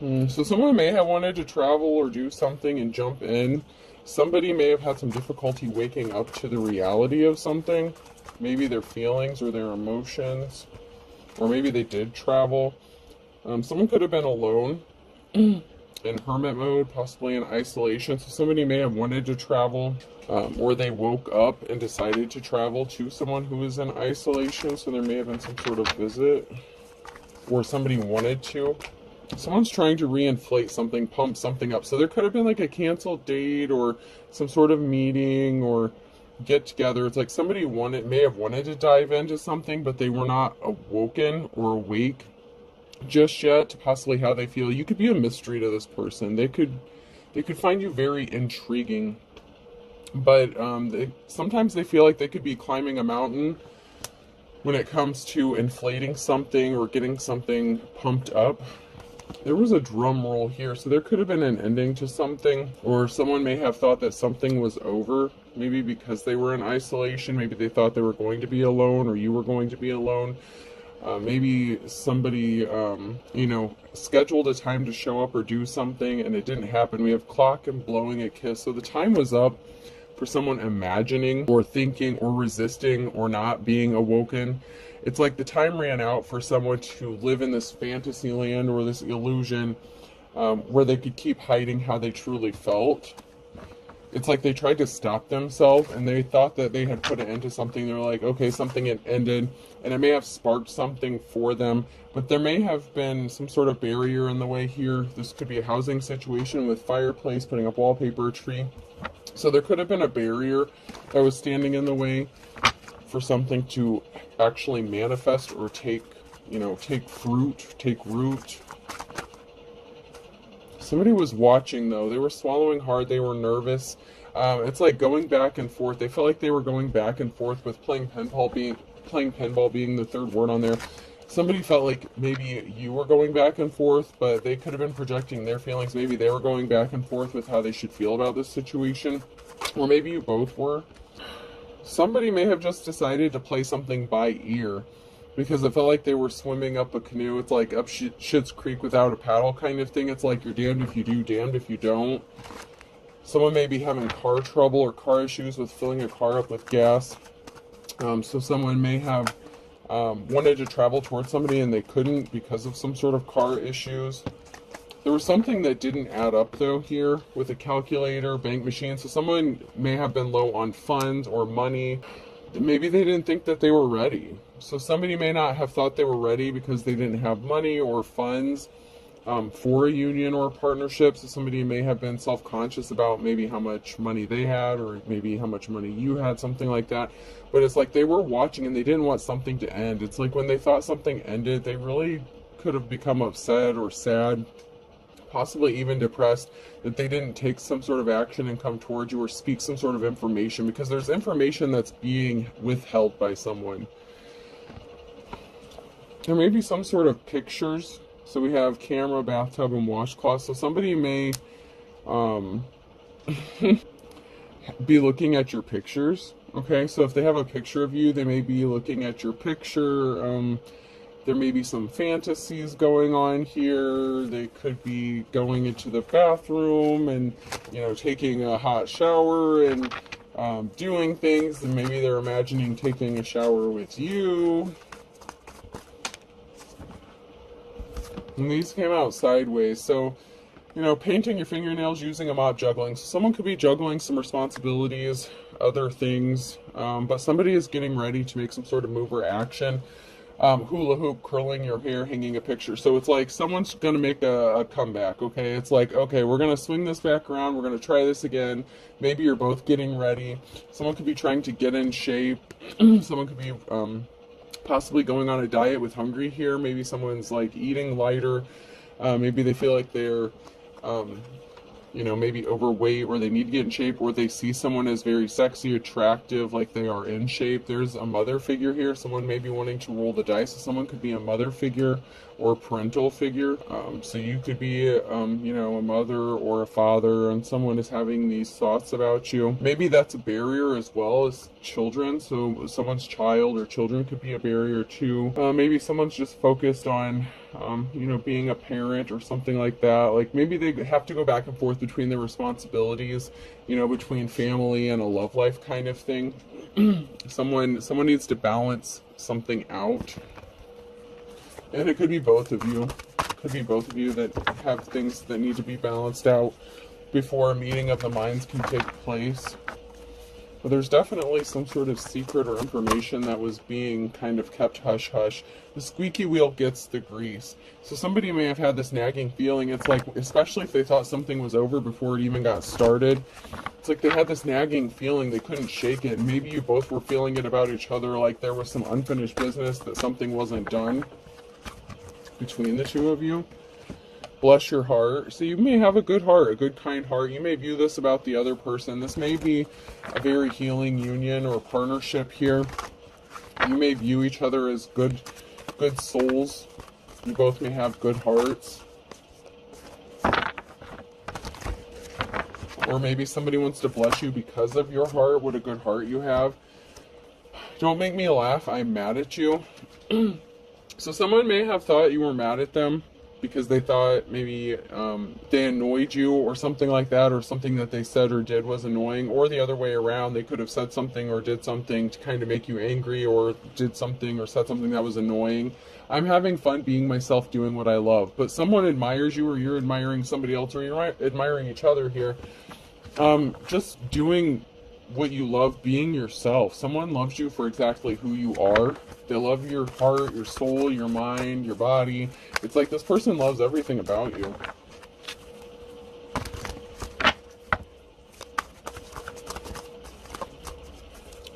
So someone may have wanted to travel or do something and jump in. Somebody may have had some difficulty waking up to the reality of something, maybe their feelings or their emotions, or maybe they did travel. Someone could have been alone in hermit mode, possibly in isolation. So somebody may have wanted to travel, or they woke up and decided to travel to someone who is in isolation. So there may have been some sort of visit, or somebody wanted to. Someone's trying to reinflate something, pump something up. So there could have been like a canceled date or some sort of meeting or get together. It's like somebody may have wanted to dive into something, but they were not awoken or awake just yet to possibly how they feel. You could be a mystery to this person. They could find you very intriguing, but sometimes they feel like they could be climbing a mountain when it comes to inflating something or getting something pumped up. There was a drum roll here, so there could have been an ending to something, or someone may have thought that something was over, maybe because they were in isolation. Maybe they thought they were going to be alone, or you were going to be alone. Maybe somebody, scheduled a time to show up or do something, and it didn't happen. We have clock and blowing a kiss, so the time was up for someone imagining or thinking or resisting or not being awoken. It's like the time ran out for someone to live in this fantasy land or this illusion where they could keep hiding how they truly felt. It's like they tried to stop themselves and they thought that they had put an end to something. They're like, okay, something had ended, and it may have sparked something for them, but there may have been some sort of barrier in the way here. This could be a housing situation with fireplace, putting up wallpaper, tree. So there could have been a barrier that was standing in the way for something to actually manifest or take fruit, take root. Somebody was watching though. They were swallowing hard. They were nervous. It's like going back and forth. They felt like they were going back and forth with playing pinball being the third word on there. Somebody felt like maybe you were going back and forth, but they could have been projecting their feelings. Maybe they were going back and forth with how they should feel about this situation, or maybe you both were. Somebody may have just decided to play something by ear because it felt like they were swimming up a canoe. It's like up Schitt's Creek without a paddle kind of thing. It's like you're damned if you do, damned if you don't. Someone may be having car trouble or car issues with filling a car up with gas. So someone may have wanted to travel towards somebody and they couldn't because of some sort of car issues. There was something that didn't add up though here with a calculator, bank machine. So someone may have been low on funds or money. Maybe they didn't think that they were ready. So somebody may not have thought they were ready because they didn't have money or funds for a union or a partnership. So somebody may have been self-conscious about maybe how much money they had or maybe how much money you had, something like that. But it's like they were watching and they didn't want something to end. It's like when they thought something ended, they really could have become upset or sad, possibly even depressed, that they didn't take some sort of action and come towards you or speak some sort of information, because there's information that's being withheld by someone. There may be some sort of pictures. So we have camera, bathtub, and washcloth. So somebody may be looking at your pictures. Okay, so if they have a picture of you, they may be looking at your picture. There may be some fantasies going on here. They could be going into the bathroom and, taking a hot shower and doing things. And maybe they're imagining taking a shower with you. And these came out sideways. So, painting your fingernails, using a mop, juggling. So someone could be juggling some responsibilities, other things, but somebody is getting ready to make some sort of move or action. Hula hoop, curling your hair, hanging a picture. So it's like someone's going to make a comeback, okay? It's like, okay, we're going to swing this back around. We're going to try this again. Maybe you're both getting ready. Someone could be trying to get in shape. Someone could be possibly going on a diet with hungry here. Maybe someone's like eating lighter. Maybe they feel like they're maybe overweight, or they need to get in shape, or they see someone as very sexy, attractive, like they are in shape. There's a mother figure here. Someone may be wanting to roll the dice. So someone could be a mother figure or parental figure. So you could be, a mother or a father, and someone is having these thoughts about you. Maybe that's a barrier as well as children. So someone's child or children could be a barrier too. Maybe someone's just focused on you know, being a parent or something like that. Like maybe they have to go back and forth between their responsibilities, you know, between family and a love life kind of thing. Someone needs to balance something out. And it could be both of you. Could be both of you that have things that need to be balanced out before a meeting of the minds can take place. But there's definitely some sort of secret or information that was being kind of kept hush-hush. The squeaky wheel gets the grease. So somebody may have had this nagging feeling. It's like, especially if they thought something was over before it even got started, it's like they had this nagging feeling, they couldn't shake it. Maybe you both were feeling it about each other, like there was some unfinished business, that something wasn't done between the two of you. Bless your heart. So you may have a good heart, a good kind heart. You may view this about the other person. This may be a very healing union or partnership here. You may view each other as good souls. You both may have good hearts. Or maybe somebody wants to bless you because of your heart, what a good heart you have. Don't make me laugh, I'm mad at you. So someone may have thought you were mad at them because they thought maybe they annoyed you or something like that, or something that they said or did was annoying, or the other way around. They could have said something or did something to kind of make you angry, or did something or said something that was annoying. I'm having fun being myself, doing what I love. But someone admires you, or you're admiring somebody else, or you're admiring each other here. Just doing what you love, being yourself. Someone loves you for exactly who you are. They love your heart, your soul, your mind, your body. It's like this person loves everything about you.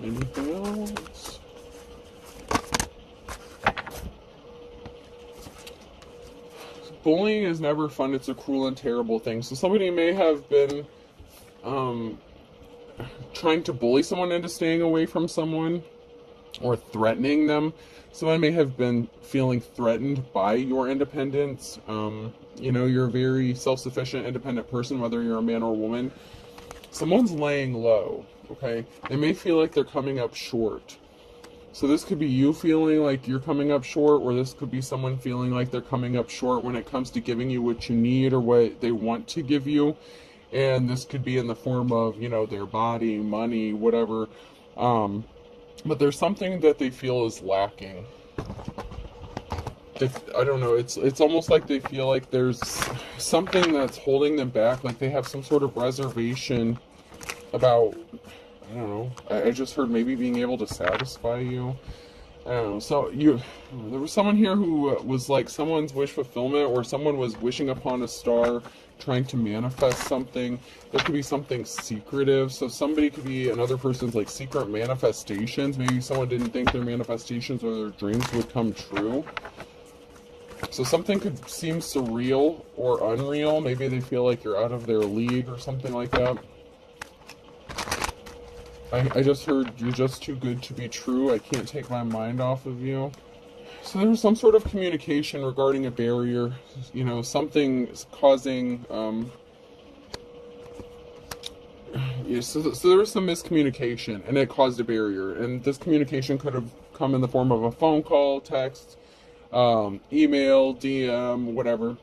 Anything else? Bullying is never fun. It's a cruel and terrible thing. So somebody may have been trying to bully someone into staying away from someone, or threatening them. Someone may have been feeling threatened by your independence. You know, you're a very self-sufficient, independent person, whether you're a man or a woman. Someone's laying low, okay? They may feel like they're coming up short. So this could be you feeling like you're coming up short, or this could be someone feeling like they're coming up short when it comes to giving you what you need or what they want to give you. And this could be in the form of, you know, their body, money, whatever. But there's something that they feel is lacking. I don't know, it's almost like they feel like there's something that's holding them back, like they have some sort of reservation about, I don't know, I just heard maybe being able to satisfy you. I don't know. So there was someone here who was like someone's wish fulfillment, or someone was wishing upon a star, trying to manifest something. There could be something secretive. So somebody could be another person's like secret manifestations. Maybe someone didn't think their manifestations or their dreams would come true. So something could seem surreal or unreal. Maybe they feel like you're out of their league or something like that. I just heard you're just too good to be true. I can't take my mind off of you. So there's some sort of communication regarding a barrier. You know, something causing... so there was some miscommunication, and it caused a barrier. And this communication could have come in the form of a phone call, text, email, DM, whatever.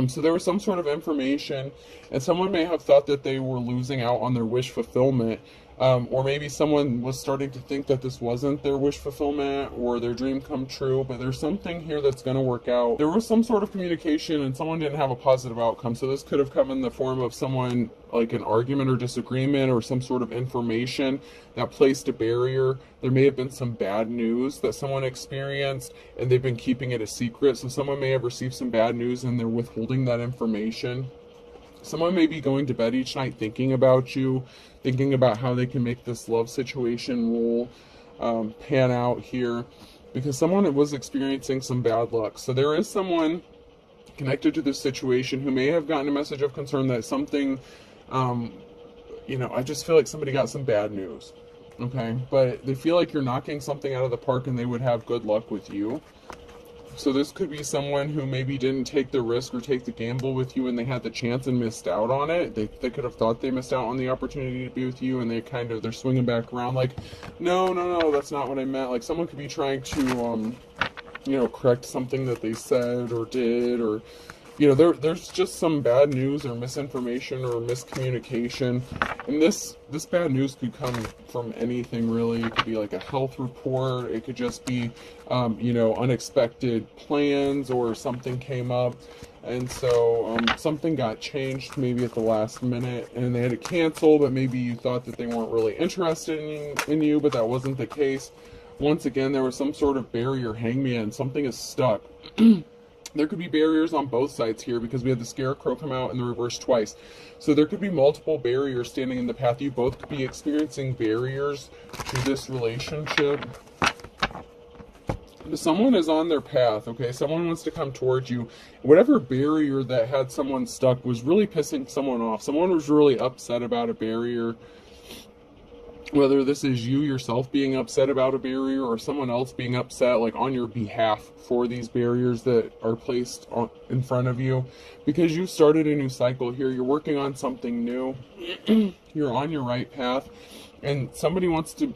So there was some sort of information, and someone may have thought that they were losing out on their wish fulfillment. Or maybe someone was starting to think that this wasn't their wish fulfillment or their dream come true, but there's something here that's going to work out. There was some sort of communication and someone didn't have a positive outcome. So this could have come in the form of someone, like an argument or disagreement, or some sort of information that placed a barrier. There may have been some bad news that someone experienced and they've been keeping it a secret. So someone may have received some bad news and they're withholding that information. Someone may be going to bed each night thinking about you, thinking about how they can make this love situation pan out here, because someone was experiencing some bad luck. So there is someone connected to this situation who may have gotten a message of concern that something, you know, I just feel like somebody got some bad news, okay? But they feel like you're knocking something out of the park and they would have good luck with you. So this could be someone who maybe didn't take the risk or take the gamble with you and they had the chance and missed out on it. They could have thought they missed out on the opportunity to be with you, and they're swinging back around like, no, that's not what I meant. Like someone could be trying to correct something that they said or did, or there's just some bad news or misinformation or miscommunication. And this bad news could come from anything, really. It could be like a health report. It could just be unexpected plans, or something came up, and so something got changed maybe at the last minute and they had to cancel, but maybe you thought that they weren't really interested in you, but that wasn't the case. Once again, there was some sort of barrier, hangman. Something is stuck. There could be barriers on both sides here, because we had the scarecrow come out in the reverse twice. So there could be multiple barriers standing in the path. You both could be experiencing barriers to this relationship. Someone is on their path, okay? Someone wants to come towards you. Whatever barrier that had someone stuck was really pissing someone off. Someone was really upset about a barrier. Whether this is you yourself being upset about a barrier, or someone else being upset like on your behalf for these barriers that are placed in front of you, because you started a new cycle here. You're working on something new. You're on your right path, and somebody wants to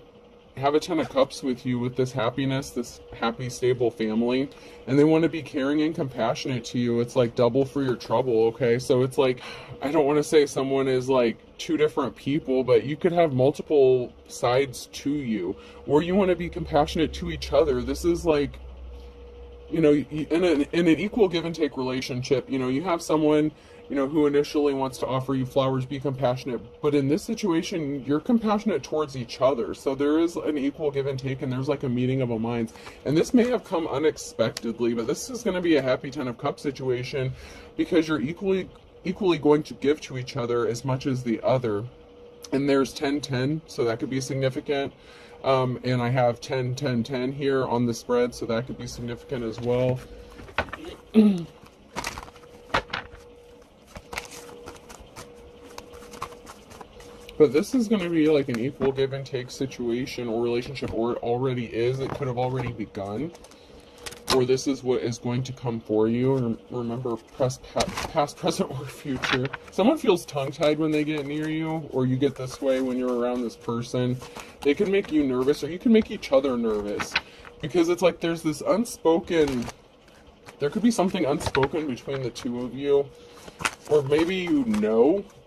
have a 10 of cups with you, with this happiness, this happy, stable family, and they want to be caring and compassionate to you. It's like double for your trouble, okay? So it's like, I don't want to say someone is like two different people, but you could have multiple sides to you, or you want to be compassionate to each other. This is like, in an equal give and take relationship. You have someone who initially wants to offer you flowers, be compassionate, but in this situation, you're compassionate towards each other. So there is an equal give and take, and there's like a meeting of the minds. And this may have come unexpectedly, but this is going to be a happy 10 of cups situation, because you're equally going to give to each other as much as the other. And there's 10-10, so that could be significant. And I have 10-10-10 here on the spread, so that could be significant as well. But this is going to be like an equal give and take situation or relationship, or it already is. It could have already begun, or this is what is going to come for you. Remember, past, present, or future. Someone feels tongue-tied when they get near you, or you get this way when you're around this person. They can make you nervous, or you can make each other nervous, because it's like there's this unspoken, there could be something unspoken between the two of you. Or maybe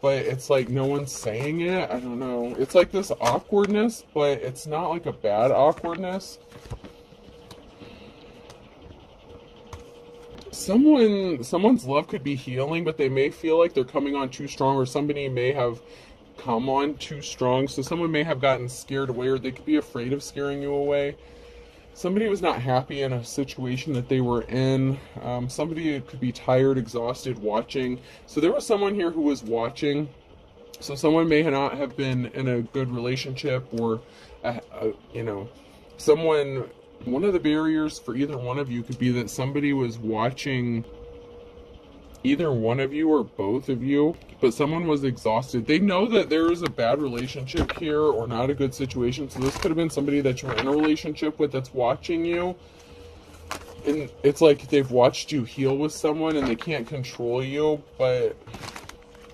but it's like no one's saying it. I don't know. It's like this awkwardness, but it's not like a bad awkwardness. Someone's love could be healing, but they may feel like they're coming on too strong, or somebody may have come on too strong. So someone may have gotten scared away, or they could be afraid of scaring you away. Somebody was not happy in a situation that they were in. Somebody could be tired, exhausted, watching. So there was someone here who was watching. So someone may not have been in a good relationship, or, someone, one of the barriers for either one of you could be that somebody was watching either one of you or both of you, but someone was exhausted. They know that there is a bad relationship here, or not a good situation. So this could have been somebody that you're in a relationship with that's watching you. And it's like they've watched you heal with someone and they can't control you, but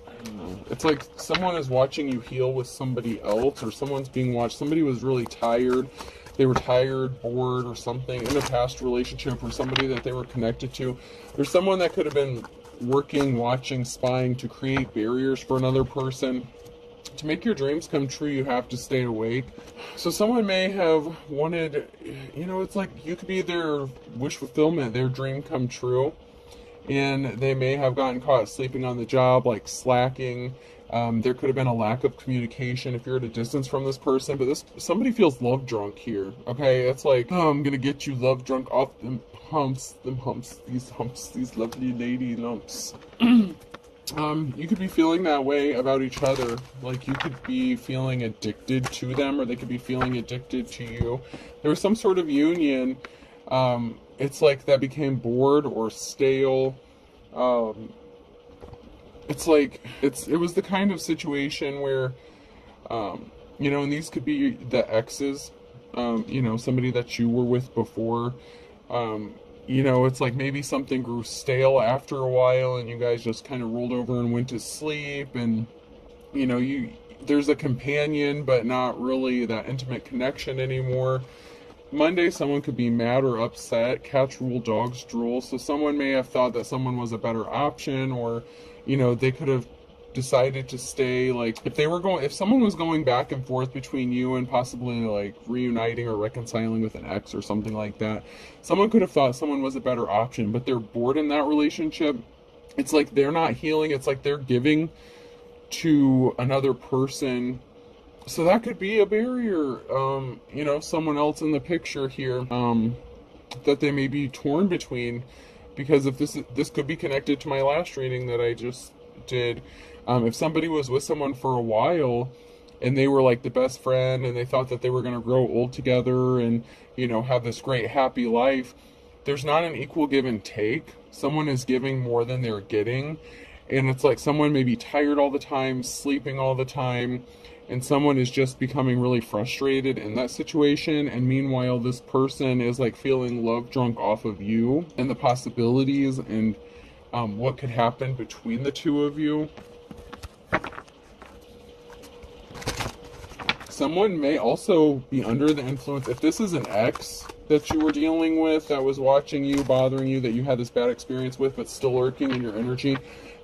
I don't know. It's like someone is watching you heal with somebody else, or someone's being watched. Somebody was really tired. They were tired, bored, or something in a past relationship, or somebody that they were connected to. There's someone that could have been working, watching, spying to create barriers for another person. To make your dreams come true, you have to stay awake. So someone may have wanted, it's like you could be their wish fulfillment, their dream come true. And they may have gotten caught sleeping on the job, like slacking. There could have been a lack of communication if you're at a distance from this person. But somebody feels love drunk here, okay? It's like, I'm gonna get you love drunk off them humps, these lovely lady lumps. You could be feeling that way about each other. Like you could be feeling addicted to them, or they could be feeling addicted to you. There was some sort of union. It's like that became bored or stale. It's like, it was the kind of situation where, and these could be the exes, somebody that you were with before. It's like maybe something grew stale after a while and you guys just kind of rolled over and went to sleep, and, there's a companion, but not really that intimate connection anymore. Monday, someone could be mad or upset. Cats rule, dogs drool. So someone may have thought that someone was a better option, or, they could have decided to stay. Like, if someone was going back and forth between you and possibly like reuniting or reconciling with an ex or something like that, someone could have thought someone was a better option, but they're bored in that relationship. It's like they're not healing. It's like they're giving to another person. So that could be a barrier. Someone else in the picture here, that they may be torn between, because if this could be connected to my last reading that I just did. If somebody was with someone for a while and they were like the best friend and they thought that they were going to grow old together and, have this great happy life, there's not an equal give and take. Someone is giving more than they're getting. And it's like someone may be tired all the time, sleeping all the time, and someone is just becoming really frustrated in that situation. And meanwhile, this person is like feeling love drunk off of you and the possibilities and what could happen between the two of you. Someone may also be under the influence. If this is an ex that you were dealing with, that was watching you, bothering you, that you had this bad experience with, but still lurking in your energy,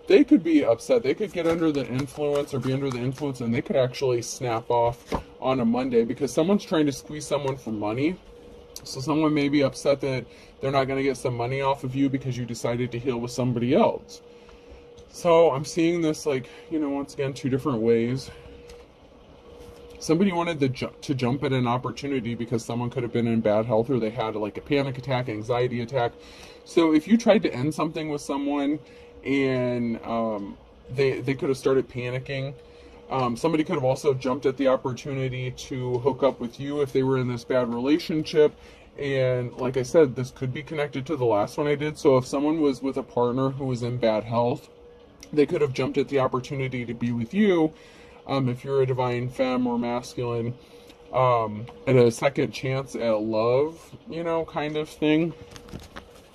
they could be upset. They could get under the influence or be under the influence, and they could actually snap off on a Monday because someone's trying to squeeze someone for money. So someone may be upset that they're not going to get some money off of you because you decided to heal with somebody else. So I'm seeing this like, once again, two different ways. Somebody wanted to jump at an opportunity because someone could have been in bad health, or they had like a panic attack, anxiety attack. So if you tried to end something with someone and they could have started panicking, somebody could have also jumped at the opportunity to hook up with you if they were in this bad relationship. And like I said, this could be connected to the last one I did. So if someone was with a partner who was in bad health, they could have jumped at the opportunity to be with you. If you're a divine femme or masculine, at a second chance at love, kind of thing.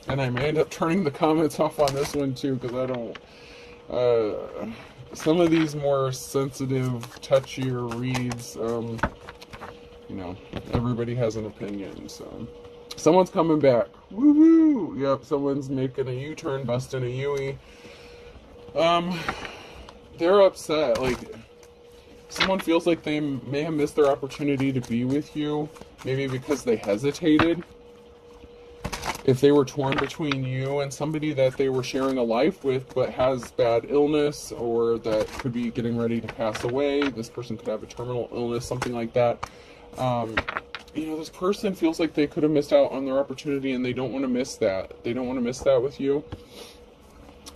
And I may end up turning the comments off on this one too, because I don't, some of these more sensitive, touchier reads, everybody has an opinion. So someone's coming back. Woohoo! Yep, someone's making a U-turn, busting a Yui. They're upset. Like, someone feels like they may have missed their opportunity to be with you, maybe because they hesitated. If they were torn between you and somebody that they were sharing a life with but has bad illness, or that could be getting ready to pass away, this person could have a terminal illness, something like that. This person feels like they could have missed out on their opportunity, and they don't want to miss that. They don't want to miss that with you.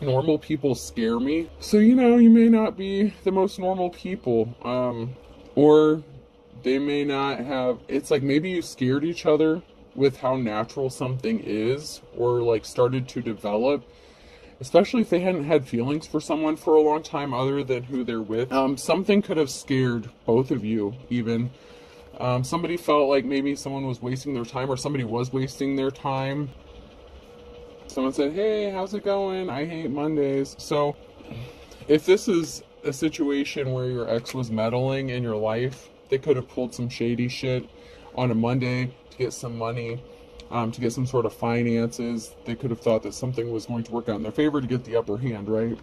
Normal people scare me. So, you may not be the most normal people. Or they may not have, it's like maybe you scared each other with how natural something is, or like started to develop, especially if they hadn't had feelings for someone for a long time other than who they're with. Something could have scared both of you even. Somebody felt like maybe someone was wasting their time, or somebody was wasting their time. Someone said, hey, how's it going? I hate Mondays. So if this is a situation where your ex was meddling in your life, they could have pulled some shady shit on a Monday to get some money, to get some sort of finances. They could have thought that something was going to work out in their favor to get the upper hand, right?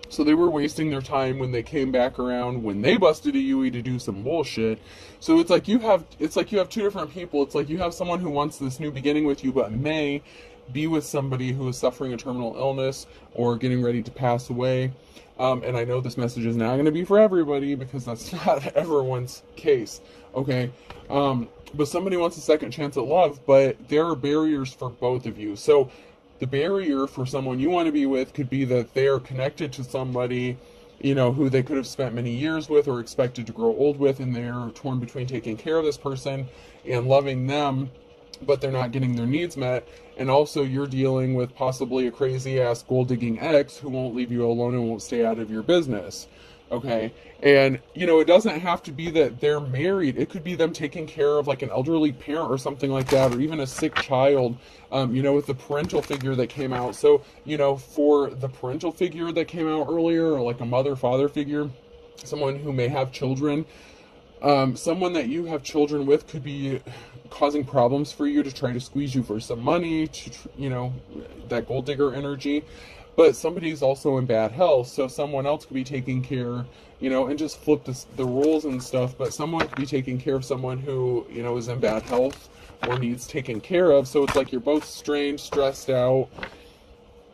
So they were wasting their time when they came back around, when they busted a Yui to do some bullshit. So it's like you have two different people. It's like you have someone who wants this new beginning with you, but may be with somebody who is suffering a terminal illness or getting ready to pass away. And I know this message is not going to be for everybody, because that's not everyone's case, okay? But somebody wants a second chance at love, but there are barriers for both of you. So the barrier for someone you want to be with could be that they are connected to somebody, who they could have spent many years with or expected to grow old with, and they're torn between taking care of this person and loving them, but they're not getting their needs met. And also you're dealing with possibly a crazy ass gold digging ex who won't leave you alone and won't stay out of your business. Okay. And it doesn't have to be that they're married. It could be them taking care of like an elderly parent or something like that, or even a sick child, with the parental figure that came out. So, for the parental figure that came out earlier, or like a mother, father figure, someone who may have children, Someone that you have children with could be causing problems for you to try to squeeze you for some money, to, that gold digger energy. But somebody's also in bad health, so someone else could be taking care, and just flip the roles and stuff, but someone could be taking care of someone who, is in bad health or needs taken care of. So it's like you're both strained, stressed out.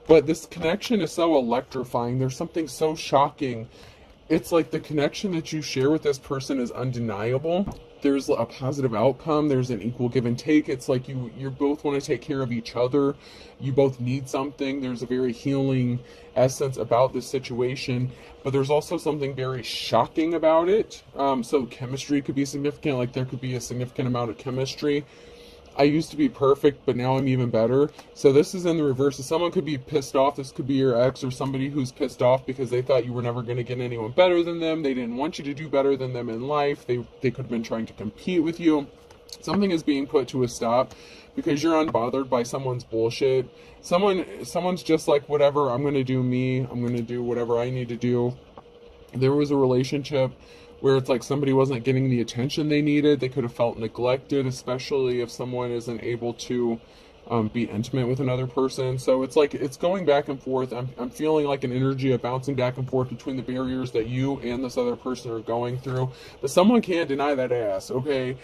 But this connection is so electrifying. There's something so shocking. It's like the connection that you share with this person is undeniable. There's a positive outcome. There's an equal give and take. It's like you both want to take care of each other. You both need something. There's a very healing essence about this situation, but there's also something very shocking about it. So chemistry could be significant. Like there could be a significant amount of chemistry. I used to be perfect, but now I'm even better. So this is in the reverse. So someone could be pissed off. This could be your ex or somebody who's pissed off because they thought you were never going to get anyone better than them. They didn't want you to do better than them in life. They could have been trying to compete with you. Something is being put to a stop because you're unbothered by someone's bullshit. Someone's just like, whatever, I'm going to do me. I'm going to do whatever I need to do. There was a relationship where it's like somebody wasn't getting the attention they needed. They could have felt neglected, especially if someone isn't able to be intimate with another person. So it's like it's going back and forth. I'm feeling like an energy of bouncing back and forth between the barriers that you and this other person are going through. But someone can't deny that ass, okay?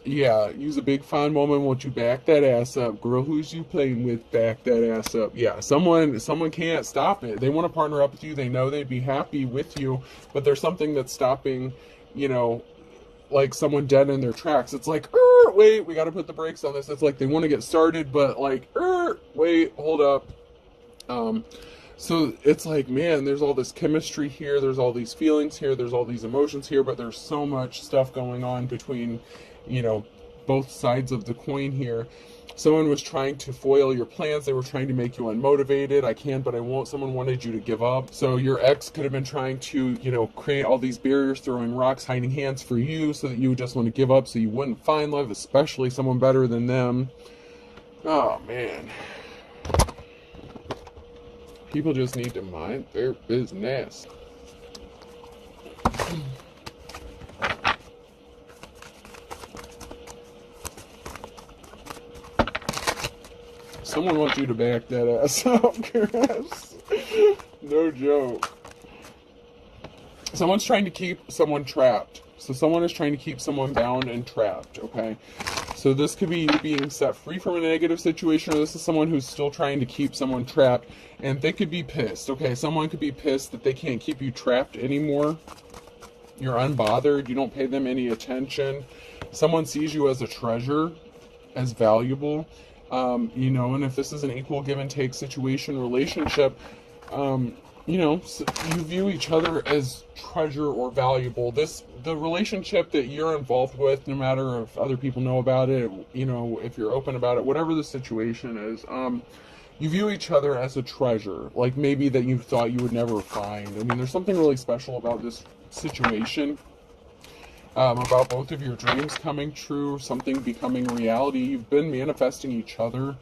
Yeah, use a big fine woman. Won't you back that ass up? Girl, who's you playing with? Back that ass up. Yeah, someone can't stop it. They want to partner up with you. They know they'd be happy with you, but there's something that's stopping, like someone dead in their tracks. It's like, wait, we got to put the brakes on this. It's like they want to get started, but like, wait, hold up. So it's like, man, there's all this chemistry here. There's all these feelings here. There's all these emotions here, but there's so much stuff going on between, both sides of the coin here. Someone was trying to foil your plans. They were trying to make you unmotivated. I can, but I won't. Someone wanted you to give up. So your ex could have been trying to, create all these barriers, throwing rocks, hiding hands for you so that you would just want to give up so you wouldn't find love, especially someone better than them. Oh, man. People just need to mind their business. Someone wants you to back that ass up, Chris. No joke. Someone's trying to keep someone trapped. So someone is trying to keep someone bound and trapped, okay? So this could be you being set free from a negative situation, or this is someone who's still trying to keep someone trapped, and they could be pissed, okay? Someone could be pissed that they can't keep you trapped anymore. You're unbothered. You don't pay them any attention. Someone sees you as a treasure, as valuable. And if this is an equal give and take situation, relationship, you view each other as treasure or valuable. The relationship that you're involved with, no matter if other people know about it, if you're open about it, whatever the situation is, you view each other as a treasure, like maybe that you thought you would never find. I mean, there's something really special about this situation. About both of your dreams coming true, something becoming reality. You've been manifesting each other.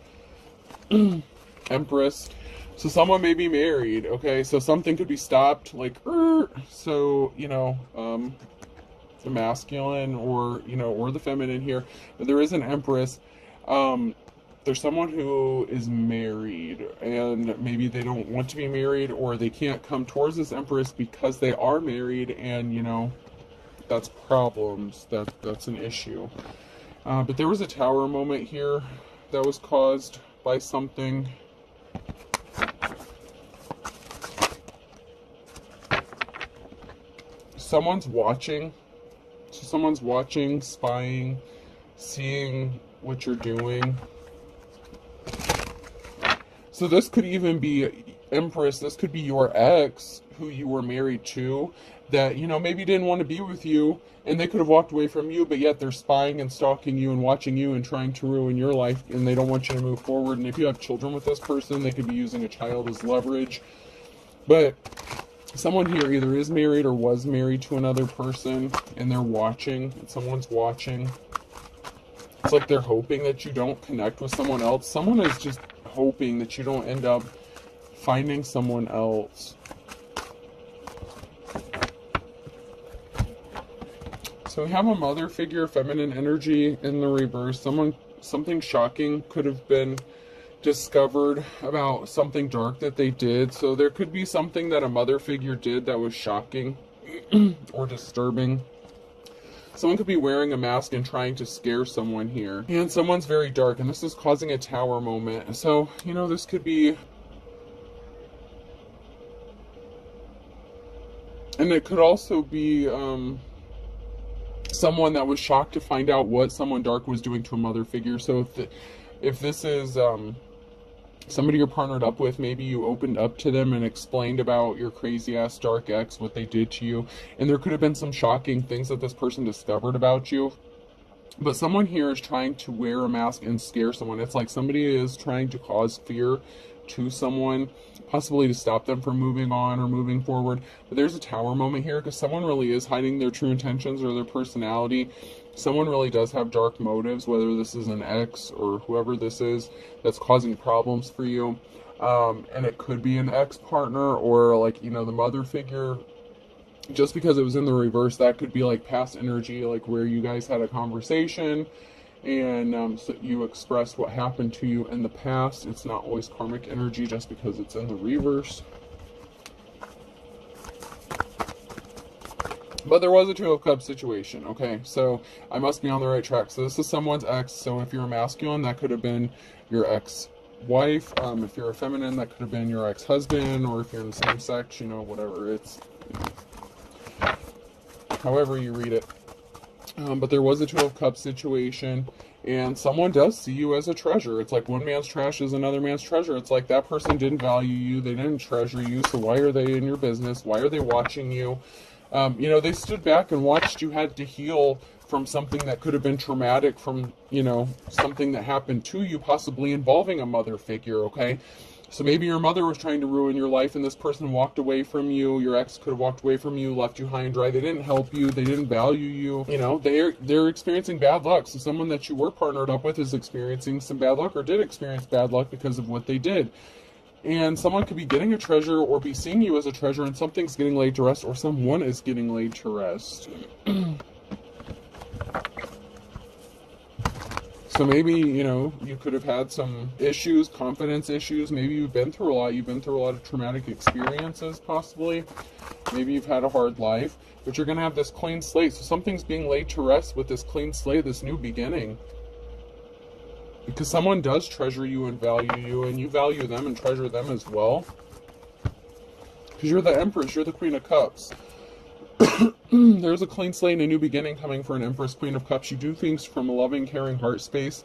Empress. So someone may be married, okay? So something could be stopped, like, so, the masculine or the feminine here. But there is an Empress. There's someone who is married, and maybe they don't want to be married, or they can't come towards this Empress because they are married, and, that's problems. That's an issue. But there was a tower moment here that was caused by something. Someone's watching. So someone's watching, spying, seeing what you're doing. So this could even be Empress. This could be your ex who you were married to, that, maybe didn't want to be with you, and they could have walked away from you, but yet they're spying and stalking you and watching you and trying to ruin your life, and they don't want you to move forward. And if you have children with this person, they could be using a child as leverage. But someone here either is married or was married to another person, and they're watching, and someone's watching. It's like they're hoping that you don't connect with someone else. Someone is just hoping that you don't end up finding someone else. So we have a mother figure, feminine energy in the reverse. Something shocking could have been discovered about something dark that they did. So there could be something that a mother figure did that was shocking or disturbing. Someone could be wearing a mask and trying to scare someone here. And someone's very dark, and this is causing a tower moment. So, you know, this could be... And it could also be someone that was shocked to find out what someone dark was doing to a mother figure. So if this is somebody you're partnered up with, maybe you opened up to them and explained about your crazy ass dark ex, what they did to you, and there could have been some shocking things that this person discovered about you. But someone here is trying to wear a mask and scare someone. It's like somebody is trying to cause fear to someone, possibly to stop them from moving on or moving forward. But there's a tower moment here because someone really is hiding their true intentions or their personality. Someone really does have dark motives, whether this is an ex or whoever this is that's causing problems for you. And it could be an ex-partner or, like, you know, the mother figure. Just because it was in the reverse, that could be like past energy, like where you guys had a conversation and so you expressed what happened to you in the past. It's not always karmic energy just because it's in the reverse. But there was a Two of Cups situation, okay? So I must be on the right track. So this is someone's ex. So if you're a masculine, that could have been your ex-wife. If you're a feminine, that could have been your ex-husband. Or if you're in the same sex, you know, whatever. It's however you read it. But there was a Two of Cups situation, and someone does see you as a treasure. It's like one man's trash is another man's treasure. It's like that person didn't value you, they didn't treasure you, so why are they in your business? Why are they watching you? You know, they stood back and watched you had to heal from something that could have been traumatic, from, you know, something that happened to you, possibly involving a mother figure, okay? So maybe your mother was trying to ruin your life and this person walked away from you. Your ex could have walked away from you, left you high and dry. They didn't help you. They didn't value you. You know, they're experiencing bad luck. So someone that you were partnered up with is experiencing some bad luck or did experience bad luck because of what they did. And someone could be getting a treasure or be seeing you as a treasure and something's getting laid to rest or someone is getting laid to rest. So maybe, you know, you could have had some issues, confidence issues. Maybe you've been through a lot. You've been through a lot of traumatic experiences, possibly. Maybe you've had a hard life. But you're going to have this clean slate. So something's being laid to rest with this clean slate, this new beginning. Because someone does treasure you and value you, and you value them and treasure them as well. Because you're the Empress. You're the Queen of Cups. There's a clean slate and a new beginning coming for an Empress, Queen of Cups. You do things from a loving, caring heart space.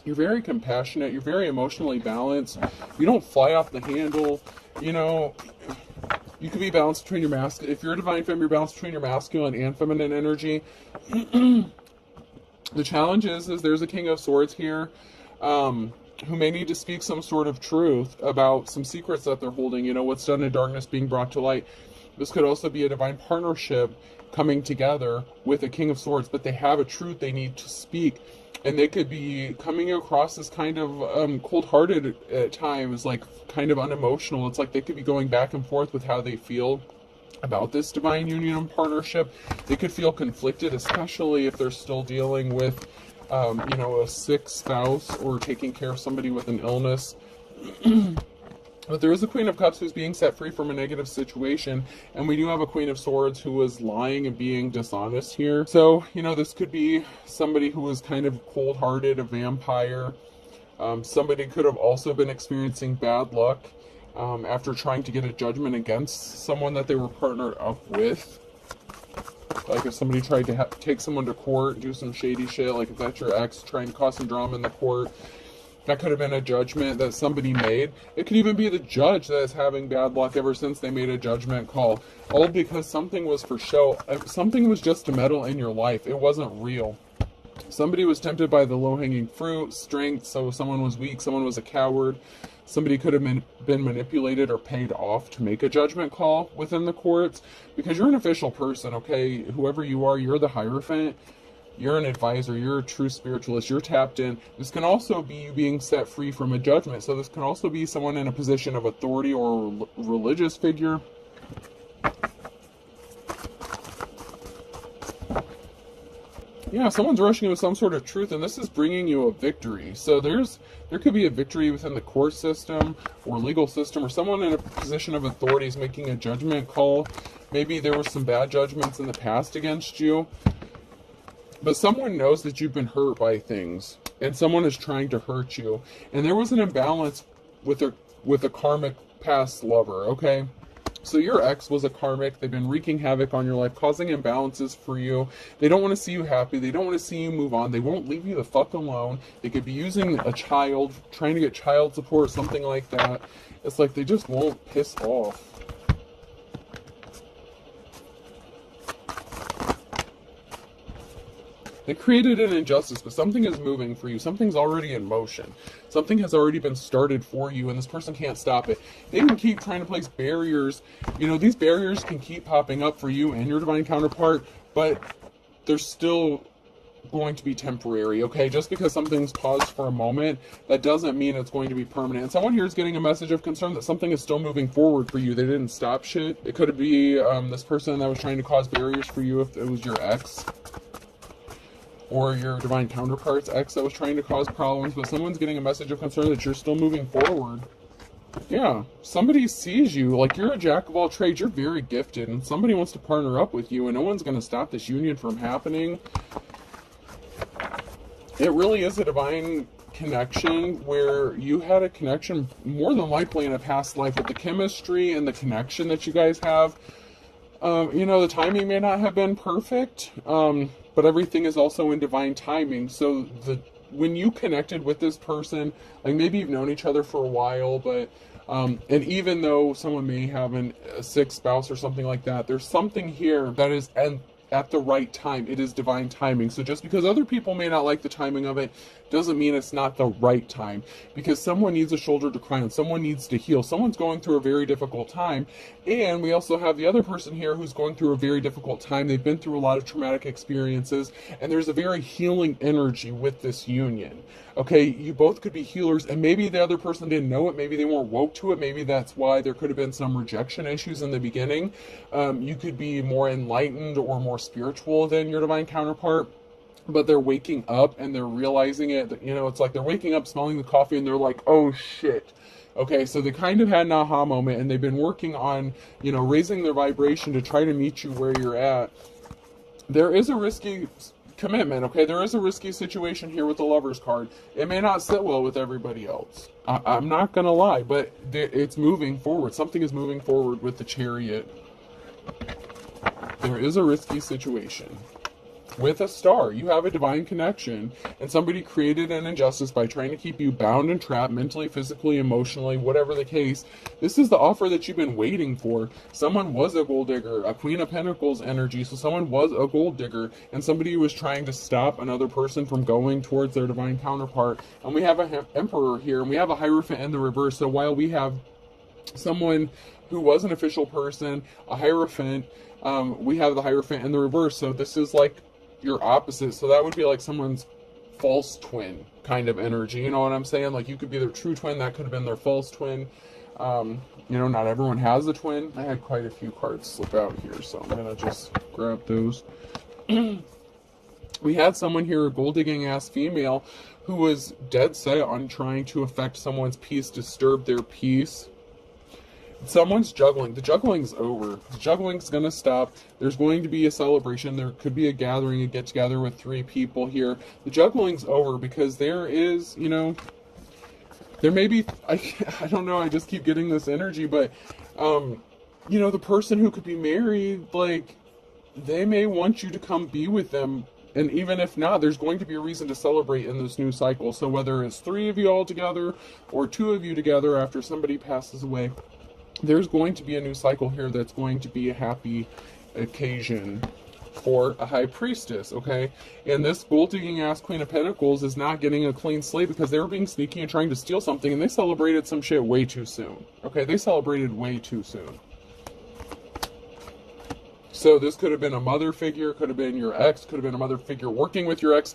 You're very compassionate. You're very emotionally balanced. You don't fly off the handle. You know, you could be balanced between your masculine. If you're a divine femme, you're balanced between your masculine and feminine energy. The challenge is there's a King of Swords here who may need to speak some sort of truth about some secrets that they're holding. You know, what's done in darkness being brought to light. This could also be a divine partnership coming together with a King of Swords, but they have a truth they need to speak. And they could be coming across as kind of cold-hearted at times, like kind of unemotional. It's like they could be going back and forth with how they feel about this divine union and partnership. They could feel conflicted, especially if they're still dealing with, you know, a sick spouse or taking care of somebody with an illness. But there is a Queen of Cups who's being set free from a negative situation, and we do have a Queen of Swords who was lying and being dishonest here. So, you know, this could be somebody who was kind of cold-hearted, a vampire. Somebody could have also been experiencing bad luck after trying to get a judgment against someone that they were partnered up with. Like if somebody tried to take someone to court, do some shady shit, like if that's your ex trying to cause some drama in the court, that could have been a judgment that somebody made. It could even be the judge that is having bad luck ever since they made a judgment call. All because something was for show. Something was just to meddle in your life. It wasn't real. Somebody was tempted by the low-hanging fruit, strength, so someone was weak, someone was a coward. Somebody could have been manipulated or paid off to make a judgment call within the courts. Because you're an official person, okay? Whoever you are, you're the Hierophant. You're an advisor, you're a true spiritualist, you're tapped in. This can also be you being set free from a judgment. So this can also be someone in a position of authority or a religious figure. Yeah, someone's rushing you with some sort of truth, and this is bringing you a victory. So there could be a victory within the court system or legal system, or someone in a position of authority is making a judgment call. Maybe there were some bad judgments in the past against you, but someone knows that you've been hurt by things, and someone is trying to hurt you. And there was an imbalance with a karmic past lover, okay? So your ex was a karmic. They've been wreaking havoc on your life, causing imbalances for you. They don't want to see you happy. They don't want to see you move on. They won't leave you the fuck alone. They could be using a child, trying to get child support, something like that. It's like they just won't piss off. They created an injustice, but something is moving for you. Something's already in motion. Something has already been started for you, and this person can't stop it. They can keep trying to place barriers. You know, these barriers can keep popping up for you and your divine counterpart, but they're still going to be temporary, okay? Just because something's paused for a moment, that doesn't mean it's going to be permanent. And someone here is getting a message of concern that something is still moving forward for you. They didn't stop shit. It could be this person that was trying to cause barriers for you if it was your ex, or your divine counterpart's ex that was trying to cause problems, but someone's getting a message of concern that you're still moving forward. Yeah, somebody sees you, like you're a jack of all trades, you're very gifted, and somebody wants to partner up with you, and no one's going to stop this union from happening. It really is a divine connection where you had a connection more than likely in a past life with the chemistry and the connection that you guys have. You know, the timing may not have been perfect, but everything is also in divine timing. So when you connected with this person, like maybe you've known each other for a while, but and even though someone may have a sick spouse or something like that, there's something here that is at the right time. It is divine timing. So just because other people may not like the timing of it doesn't mean it's not the right time, because someone needs a shoulder to cry on. Someone needs to heal. Someone's going through a very difficult time. And we also have the other person here who's going through a very difficult time. They've been through a lot of traumatic experiences, and there's a very healing energy with this union. Okay, you both could be healers, and maybe the other person didn't know it. Maybe they weren't woke to it. Maybe that's why there could have been some rejection issues in the beginning. You could be more enlightened or more spiritual than your divine counterpart, but they're waking up and they're realizing it. You know, it's like they're waking up, smelling the coffee, and they're like, oh shit. Okay, so they kind of had an aha moment, and they've been working on, you know, raising their vibration to try to meet you where you're at. There is a risky commitment, okay? There is a risky situation here with the Lover's card. It may not sit well with everybody else. I'm not going to lie, but it's moving forward. Something is moving forward with the Chariot. There is a risky situation. With a star, you have a divine connection, and somebody created an injustice by trying to keep you bound and trapped mentally, physically, emotionally, whatever the case. This is the offer that you've been waiting for. Someone was a gold digger, a Queen of Pentacles energy, so someone was a gold digger, and somebody was trying to stop another person from going towards their divine counterpart. And we have an Emperor here, and we have a Hierophant in the reverse. So while we have someone who was an official person, a Hierophant, we have the Hierophant in the reverse. So this is like your opposite. So that would be like someone's false twin kind of energy. You know what I'm saying? Like you could be their true twin. That could have been their false twin. You know, not everyone has a twin. I had quite a few cards slip out here, so I'm going to just grab those. We had someone here, a gold digging ass female, who was dead set on trying to affect someone's peace, disturb their peace. Someone's juggling. The juggling's over. The juggling's going to stop. There's going to be a celebration. There could be a gathering, a get-together with 3 people here. The juggling's over because there is, you know, there may be, I don't know, I just keep getting this energy, but, you know, the person who could be married, like, they may want you to come be with them. And even if not, there's going to be a reason to celebrate in this new cycle. So whether it's 3 of you all together or 2 of you together after somebody passes away, there's going to be a new cycle here that's going to be a happy occasion for a high priestess, okay? And this gold-digging ass Queen of Pentacles is not getting a clean slate because they were being sneaky and trying to steal something, and they celebrated some shit way too soon, okay? They celebrated way too soon. So this could have been a mother figure, could have been your ex, could have been a mother figure working with your ex.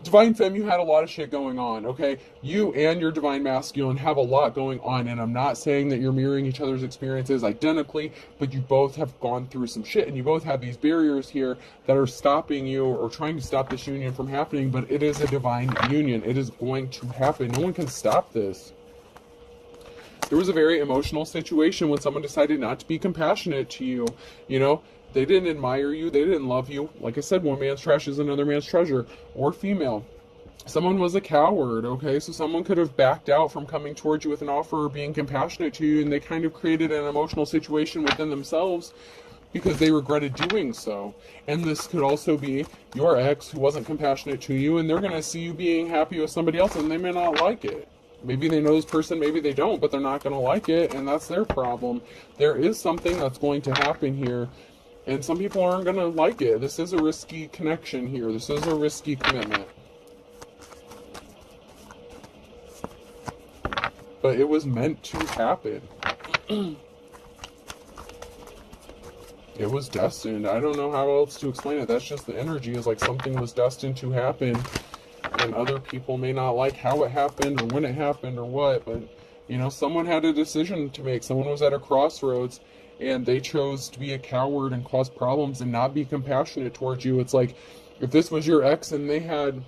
Divine Femme, you had a lot of shit going on, okay? You and your Divine Masculine have a lot going on, and I'm not saying that you're mirroring each other's experiences identically, but you both have gone through some shit, and you both have these barriers here that are stopping you or trying to stop this union from happening, but it is a divine union. It is going to happen. No one can stop this. There was a very emotional situation when someone decided not to be compassionate to you, you know? They didn't admire you. They didn't love you. Like I said, one man's trash is another man's treasure. Or female. Someone was a coward, okay? So someone could have backed out from coming towards you with an offer or being compassionate to you, and they kind of created an emotional situation within themselves because they regretted doing so. And this could also be your ex who wasn't compassionate to you, and they're going to see you being happy with somebody else, and they may not like it. Maybe they know this person, maybe they don't, but they're not going to like it, and that's their problem. There is something that's going to happen here. And some people aren't going to like it. This is a risky connection here. This is a risky commitment. But it was meant to happen. It was destined. I don't know how else to explain it. That's just the energy. Is like something was destined to happen. And other people may not like how it happened or when it happened or what. But, you know, someone had a decision to make. Someone was at a crossroads. And they chose to be a coward and cause problems and not be compassionate towards you. It's like, if this was your ex and they had,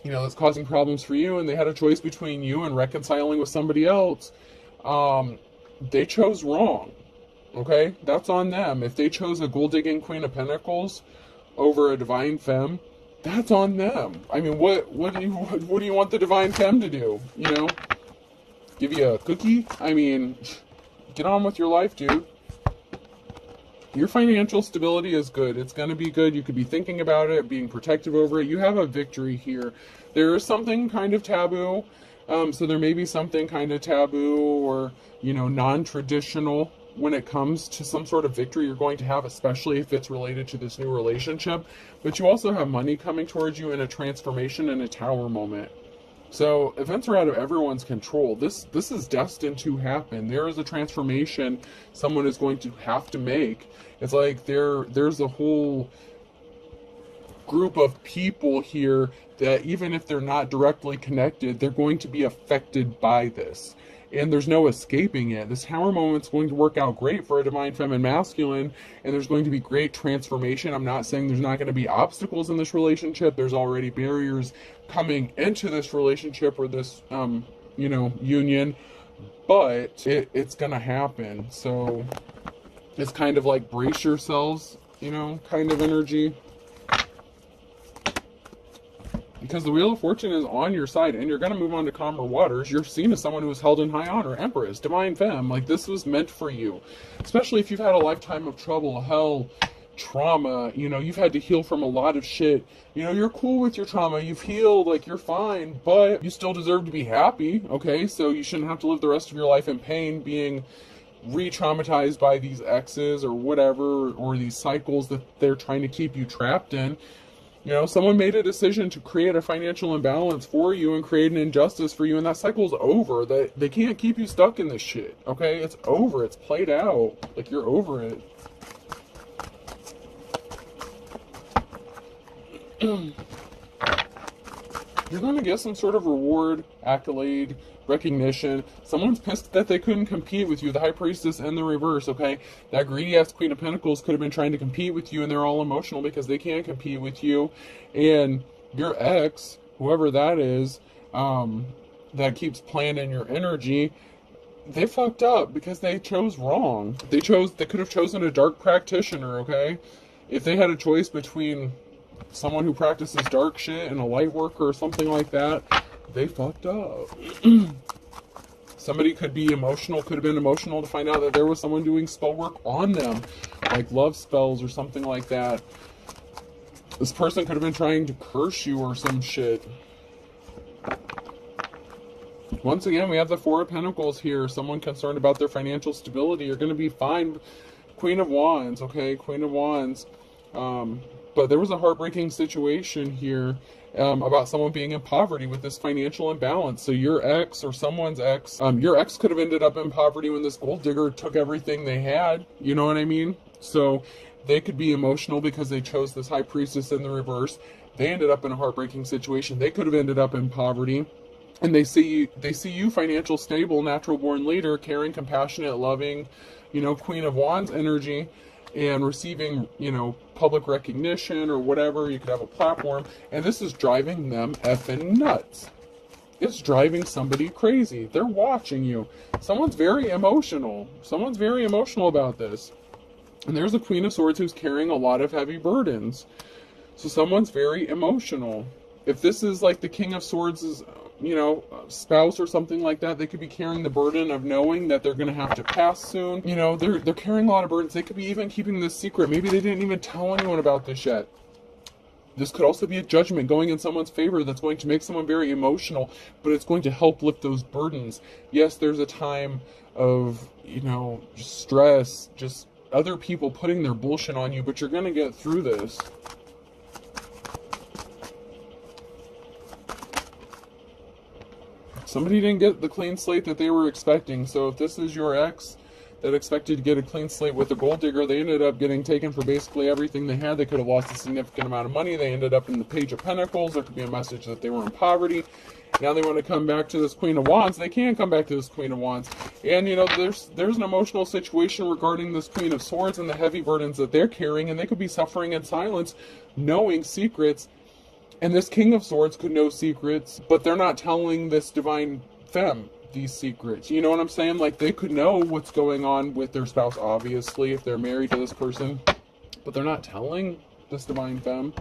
you know, that's causing problems for you, and they had a choice between you and reconciling with somebody else, they chose wrong. Okay? That's on them. If they chose a gold-digging Queen of Pentacles over a Divine Femme, that's on them. I mean, what do you want the Divine Femme to do? You know? Give you a cookie? I mean, get on with your life, dude. Your financial stability is good. It's going to be good. You could be thinking about it, being protective over it. You have a victory here. There is something kind of taboo. So there may be something kind of taboo or, you know, non-traditional when it comes to some sort of victory you're going to have, especially if it's related to this new relationship. But you also have money coming towards you in a transformation and a tower moment. So events are out of everyone's control. This is destined to happen. There is a transformation someone is going to have to make. It's like there's a whole group of people here that even if they're not directly connected, they're going to be affected by this. And there's no escaping it. This Tower moment's going to work out great for a Divine Feminine Masculine, and there's going to be great transformation. I'm not saying there's not going to be obstacles in this relationship. There's already barriers coming into this relationship or this, you know, union, but it's going to happen. So it's kind of like brace yourselves, you know, kind of energy. Because the Wheel of Fortune is on your side, and you're going to move on to calmer waters. You're seen as someone who is held in high honor. Empress, Divine Femme, like this was meant for you. Especially if you've had a lifetime of trouble, hell, trauma, you know, you've had to heal from a lot of shit. You know, you're cool with your trauma, you've healed, like you're fine, but you still deserve to be happy, okay? So you shouldn't have to live the rest of your life in pain, being re-traumatized by these exes or whatever, or these cycles that they're trying to keep you trapped in. You know, someone made a decision to create a financial imbalance for you and create an injustice for you, and that cycle's over. They can't keep you stuck in this shit, okay? It's over. It's played out. Like, you're over it. You're going to get some sort of reward, accolade, recognition. Someone's pissed that they couldn't compete with you. The High Priestess and the reverse, okay? That greedy-ass Queen of Pentacles could have been trying to compete with you, and they're all emotional because they can't compete with you. And your ex, whoever that is, that keeps playing in your energy, they fucked up because they chose wrong. They could have chosen a dark practitioner, okay? If they had a choice between someone who practices dark shit and a light worker or something like that, they fucked up. Somebody could be emotional, could have been emotional to find out that there was someone doing spell work on them, like love spells or something like that. This person could have been trying to curse you or some shit. Once again, we have the Four of Pentacles here. Someone concerned about their financial stability. You're going to be fine. Queen of Wands, okay? Queen of Wands. But there was a heartbreaking situation here about someone being in poverty with this financial imbalance. So your ex or someone's ex, your ex could have ended up in poverty when this gold digger took everything they had. You know what I mean? So they could be emotional because they chose this High Priestess in the reverse. They ended up in a heartbreaking situation. They could have ended up in poverty. And they see you financial, stable, natural born leader, caring, compassionate, loving, Queen of Wands energy, and receiving, public recognition or whatever. You could have a platform, and this is driving them effing nuts. It's driving somebody crazy. They're watching you. Someone's very emotional. Someone's very emotional about this. And there's a Queen of Swords who's carrying a lot of heavy burdens. So someone's very emotional. If this is like the King of Swords' spouse or something like that, they could be carrying the burden of knowing that they're going to have to pass soon. They're carrying a lot of burdens. They could be even keeping this secret. Maybe they didn't even tell anyone about this yet. This could also be a judgment going in someone's favor that's going to make someone very emotional, but it's going to help lift those burdens. Yes, there's a time of, just stress, just other people putting their bullshit on you, but you're going to get through this. Somebody didn't get the clean slate that they were expecting. So if this is your ex that expected to get a clean slate with a gold digger, they ended up getting taken for basically everything they had. They could have lost a significant amount of money. They ended up in the Page of Pentacles. There could be a message that they were in poverty. Now they want to come back to this Queen of Wands. They can't come back to this Queen of Wands. And, there's an emotional situation regarding this Queen of Swords and the heavy burdens that they're carrying. And they could be suffering in silence, knowing secrets. And this King of Swords could know secrets, but they're not telling this divine femme these secrets. You know what I'm saying? Like, they could know what's going on with their spouse, obviously, if they're married to this person, but they're not telling this divine femme.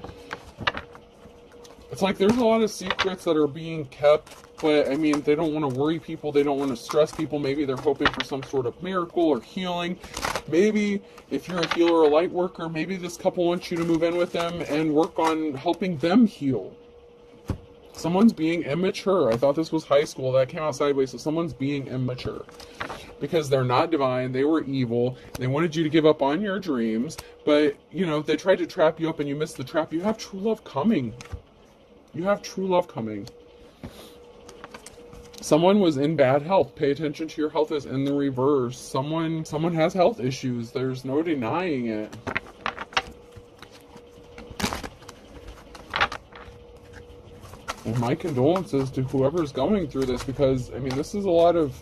It's like there's a lot of secrets that are being kept, but they don't want to worry people. They don't want to stress people. Maybe they're hoping for some sort of miracle or healing. Maybe if you're a healer or a light worker, maybe this couple wants you to move in with them and work on helping them heal. Someone's being immature. I thought this was high school. That came out sideways. So someone's being immature because they're not divine. They were evil. They wanted you to give up on your dreams, but they tried to trap you up and you missed the trap. You have true love coming. You have true love coming. Someone was in bad health. Pay attention to your health is in the reverse. Someone has health issues. There's no denying it. And my condolences to whoever's going through this, because this is a lot of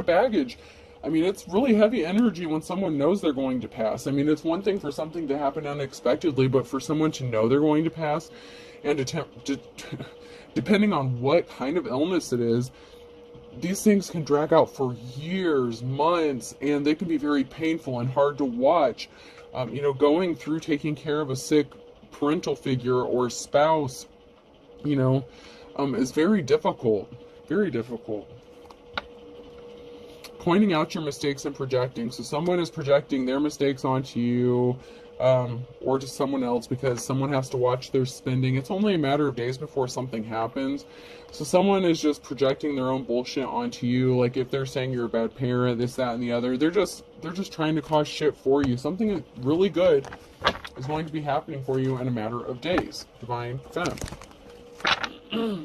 baggage. It's really heavy energy when someone knows they're going to pass. It's one thing for something to happen unexpectedly, but for someone to know they're going to pass and depending on what kind of illness it is, these things can drag out for years, months, and they can be very painful and hard to watch. Going through taking care of a sick parental figure or spouse, is very difficult. Very difficult. Pointing out your mistakes and projecting. So someone is projecting their mistakes onto you or to someone else because someone has to watch their spending. It's only a matter of days before something happens. So someone is just projecting their own bullshit onto you. Like if they're saying you're a bad parent, this, that, and the other, they're just trying to cause shit for you. Something really good is going to be happening for you in a matter of days. Divine Femme.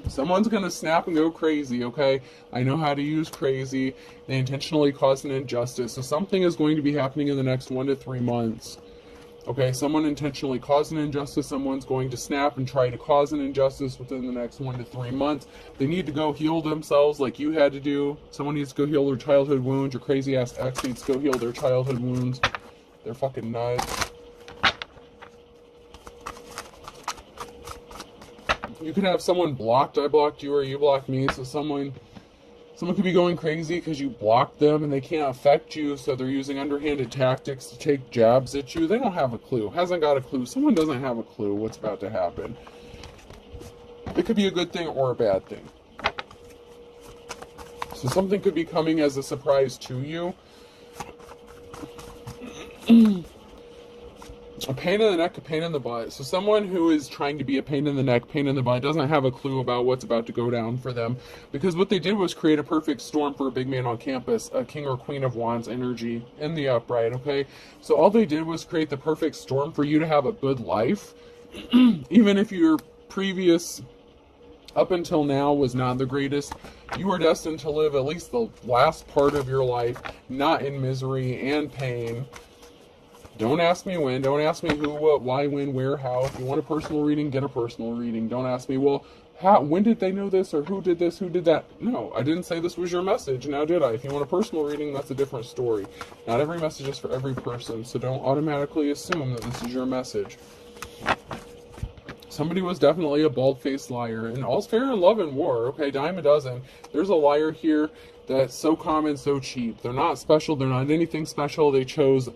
Someone's going to snap and go crazy, okay? I know how to use crazy. They intentionally cause an injustice. So something is going to be happening in the next 1 to 3 months. Okay, someone intentionally caused an injustice. Someone's going to snap and try to cause an injustice within the next 1 to 3 months. They need to go heal themselves like you had to do. Someone needs to go heal their childhood wounds. Your crazy-ass ex needs to go heal their childhood wounds. They're fucking nuts. You could have someone blocked. I blocked you or you blocked me. So someone could be going crazy because you blocked them and they can't affect you. So they're using underhanded tactics to take jabs at you. They don't have a clue. Hasn't got a clue. Someone doesn't have a clue what's about to happen. It could be a good thing or a bad thing. So something could be coming as a surprise to you. A pain in the neck, a pain in the butt. So someone who is trying to be a pain in the neck, pain in the butt, doesn't have a clue about what's about to go down for them. Because what they did was create a perfect storm for a big man on campus, a King or Queen of Wands energy in the upright, okay? So all they did was create the perfect storm for you to have a good life. Even if your previous, up until now, was not the greatest, you are destined to live at least the last part of your life not in misery and pain. Don't ask me when. Don't ask me who, what, why, when, where, how. If you want a personal reading, get a personal reading. Don't ask me, well, how, when did they know this, or who did this, who did that? No, I didn't say this was your message, now did I? If you want a personal reading, that's a different story. Not every message is for every person, so don't automatically assume that this is your message. Somebody was definitely a bald-faced liar, and all's fair in love and war, okay, dime a dozen. There's a liar here that's so common, so cheap. They're not special, they're not anything special. They chose,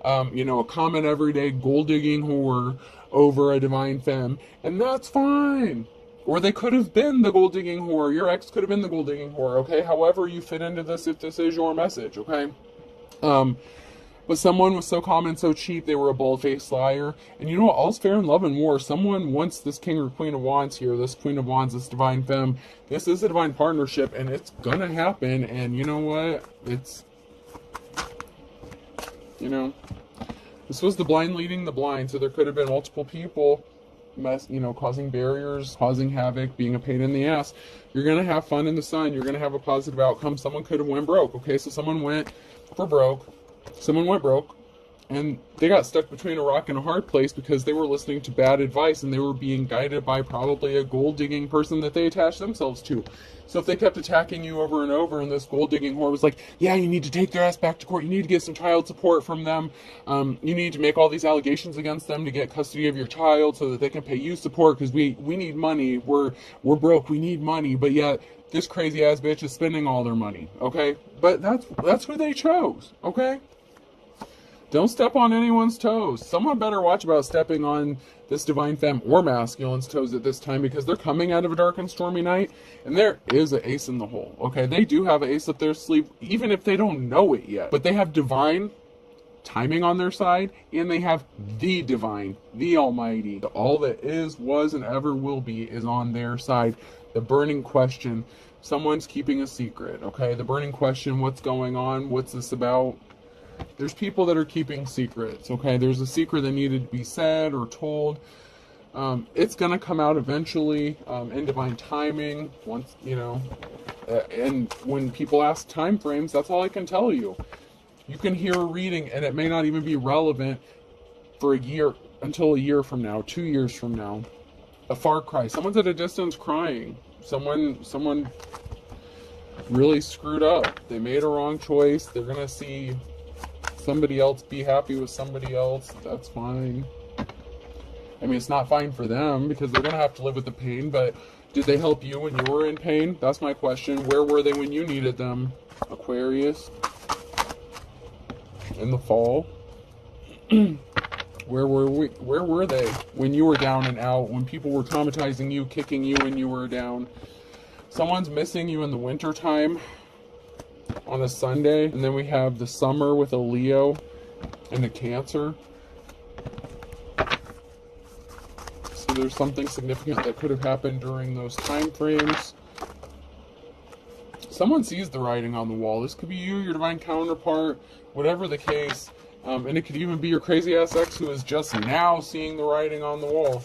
a common everyday gold-digging whore over a divine femme, and that's fine. Or they could have been the gold-digging whore. Your ex could have been the gold-digging whore, okay? However you fit into this, if this is your message, okay? But someone was so common, so cheap, they were a bald-faced liar. And you know what? All's fair in love and war. Someone wants this King or Queen of Wands here, this Queen of Wands, this divine femme. This is a divine partnership, and it's gonna happen. And you know what? This was the blind leading the blind, so there could have been multiple people causing barriers, causing havoc, being a pain in the ass. You're going to have fun in the sun. You're going to have a positive outcome. Someone could have went broke, okay? So someone went broke, and they got stuck between a rock and a hard place because they were listening to bad advice, and they were being guided by probably a gold-digging person that they attached themselves to. So if they kept attacking you over and over, and this gold-digging whore was like, yeah, you need to take their ass back to court, you need to get some child support from them, you need to make all these allegations against them to get custody of your child so that they can pay you support, because we need money, we're broke, we need money, but yet this crazy-ass bitch is spending all their money, okay? But that's who they chose, okay? Don't step on anyone's toes. Someone better watch about stepping on this divine femme or masculine's toes at this time, because they're coming out of a dark and stormy night, and there is an ace in the hole, okay? They do have an ace up their sleeve, even if they don't know it yet. But they have divine timing on their side, and they have the divine, the almighty. All that is, was, and ever will be is on their side. The burning question, someone's keeping a secret, okay? The burning question, what's going on? What's this about? There's people that are keeping secrets, okay? There's a secret that needed to be said or told. It's going to come out eventually in divine timing. Once, and when people ask time frames, that's all I can tell you. You can hear a reading, and it may not even be relevant for a year, until a year from now, 2 years from now. A far cry. Someone's at a distance crying. Someone really screwed up. They made a wrong choice. They're going to see somebody else be happy with somebody else. That's fine. I mean, it's not fine for them because they're going to have to live with the pain, but did they help you when you were in pain? That's my question. Where were they when you needed them? Aquarius. In the fall. Where were they when you were down and out, when people were traumatizing you, kicking you when you were down? Someone's missing you in the winter time on a Sunday, and then we have the summer with a Leo and a Cancer. So there's something significant that could have happened during those time frames. Someone sees the writing on the wall. This could be you, your divine counterpart, whatever the case. And it could even be your crazy ass ex who is just now seeing the writing on the wall.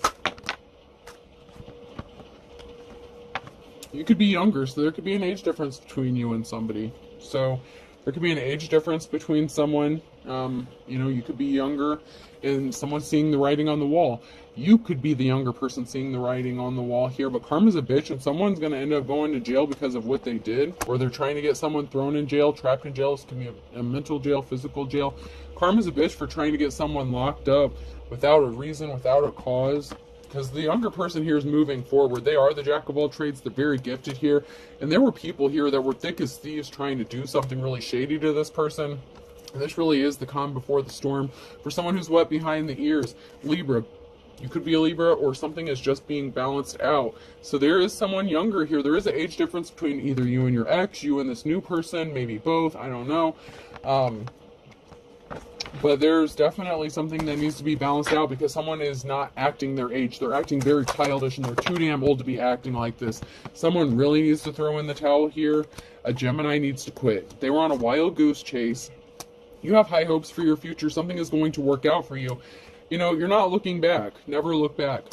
You could be younger, so there could be an age difference between you and somebody. So there could be an age difference between someone, you could be younger and someone seeing the writing on the wall. You could be the younger person seeing the writing on the wall here, but karma's a bitch, and someone's going to end up going to jail because of what they did, or they're trying to get someone thrown in jail, trapped in jail. This can be a mental jail, physical jail. Karma's a bitch for trying to get someone locked up without a reason, without a cause. Because the younger person here is moving forward. They are the jack of all trades. They're very gifted here. And there were people here that were thick as thieves trying to do something really shady to this person. And this really is the calm before the storm. For someone who's wet behind the ears, Libra. You could be a Libra, or something is just being balanced out. So there is someone younger here. There is an age difference between either you and your ex, you and this new person, maybe both. I don't know. But there's definitely something that needs to be balanced out because someone is not acting their age. They're acting very childish, and they're too damn old to be acting like this. Someone really needs to throw in the towel here. A Gemini needs to quit. They were on a wild goose chase. You have high hopes for your future. Something is going to work out for you. You're not looking back. Never look back.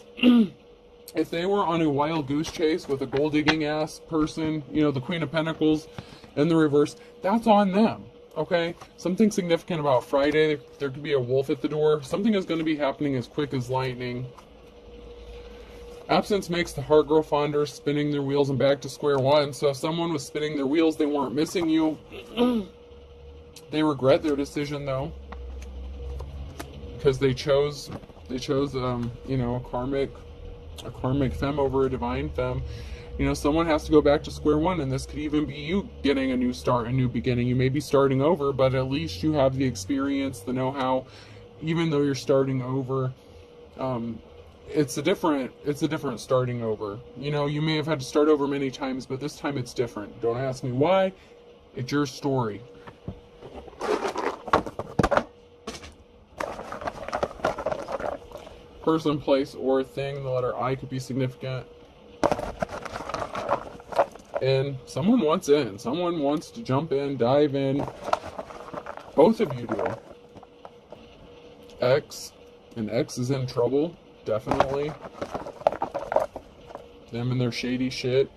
If they were on a wild goose chase with a gold digging ass person, the Queen of Pentacles in the reverse, that's on them. Okay, something significant about Friday. There could be a wolf at the door. Something is going to be happening as quick as lightning. Absence makes the heart grow fonder, spinning their wheels and back to square one. So if someone was spinning their wheels, they weren't missing you. They regret their decision though, because they chose you know, a karmic femme over a divine femme. You know, someone has to go back to square one, and this could even be you getting a new start, a new beginning. You may be starting over, but at least you have the experience, the know-how. Even though you're starting over, it's a different starting over. You know, you may have had to start over many times, but this time it's different. Don't ask me why. It's your story. Person, place, or thing. The letter I could be significant. And someone wants in. Someone wants to jump in, dive in. Both of you do. X. And X is in trouble. Definitely. Them and their shady shit.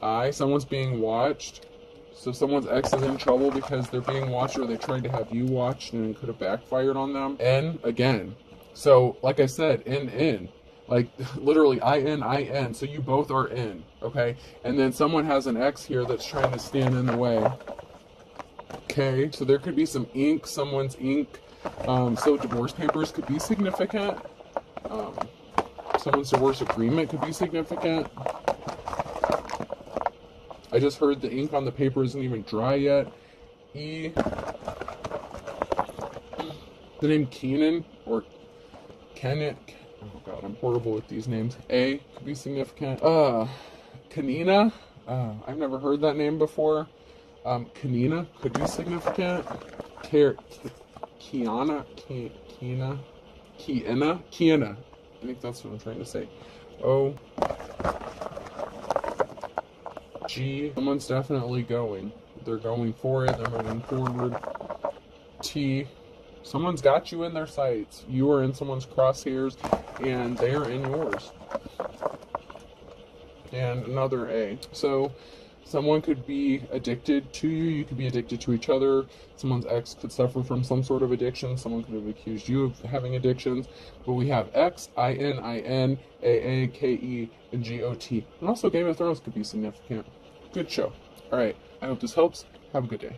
I. Someone's being watched. So someone's ex is in trouble because they're being watched, or they tried to have you watched and it could have backfired on them. N. Again. So, like I said, in. Like, literally, I-N. So you both are in, okay? And then someone has an ex here that's trying to stand in the way. Okay, so there could be some ink, someone's ink. So divorce papers could be significant. Someone's divorce agreement could be significant. I just heard the ink on the paper isn't even dry yet. E. The name Keenan, or Kenneth. Oh god, I'm horrible with these names. A could be significant. Kanina. I've never heard that name before. Kanina could be significant. Kiana. I think that's what I'm trying to say. O. G. Someone's definitely going. They're going for it. They're moving forward. T. Someone's got you in their sights. You are in someone's crosshairs, and they are in yours. And another A. So, someone could be addicted to you. You could be addicted to each other. Someone's ex could suffer from some sort of addiction. Someone could have accused you of having addictions. But we have X, I-N, A-A, K-E, and G-O-T. And also Game of Thrones could be significant. Good show. Alright, I hope this helps. Have a good day.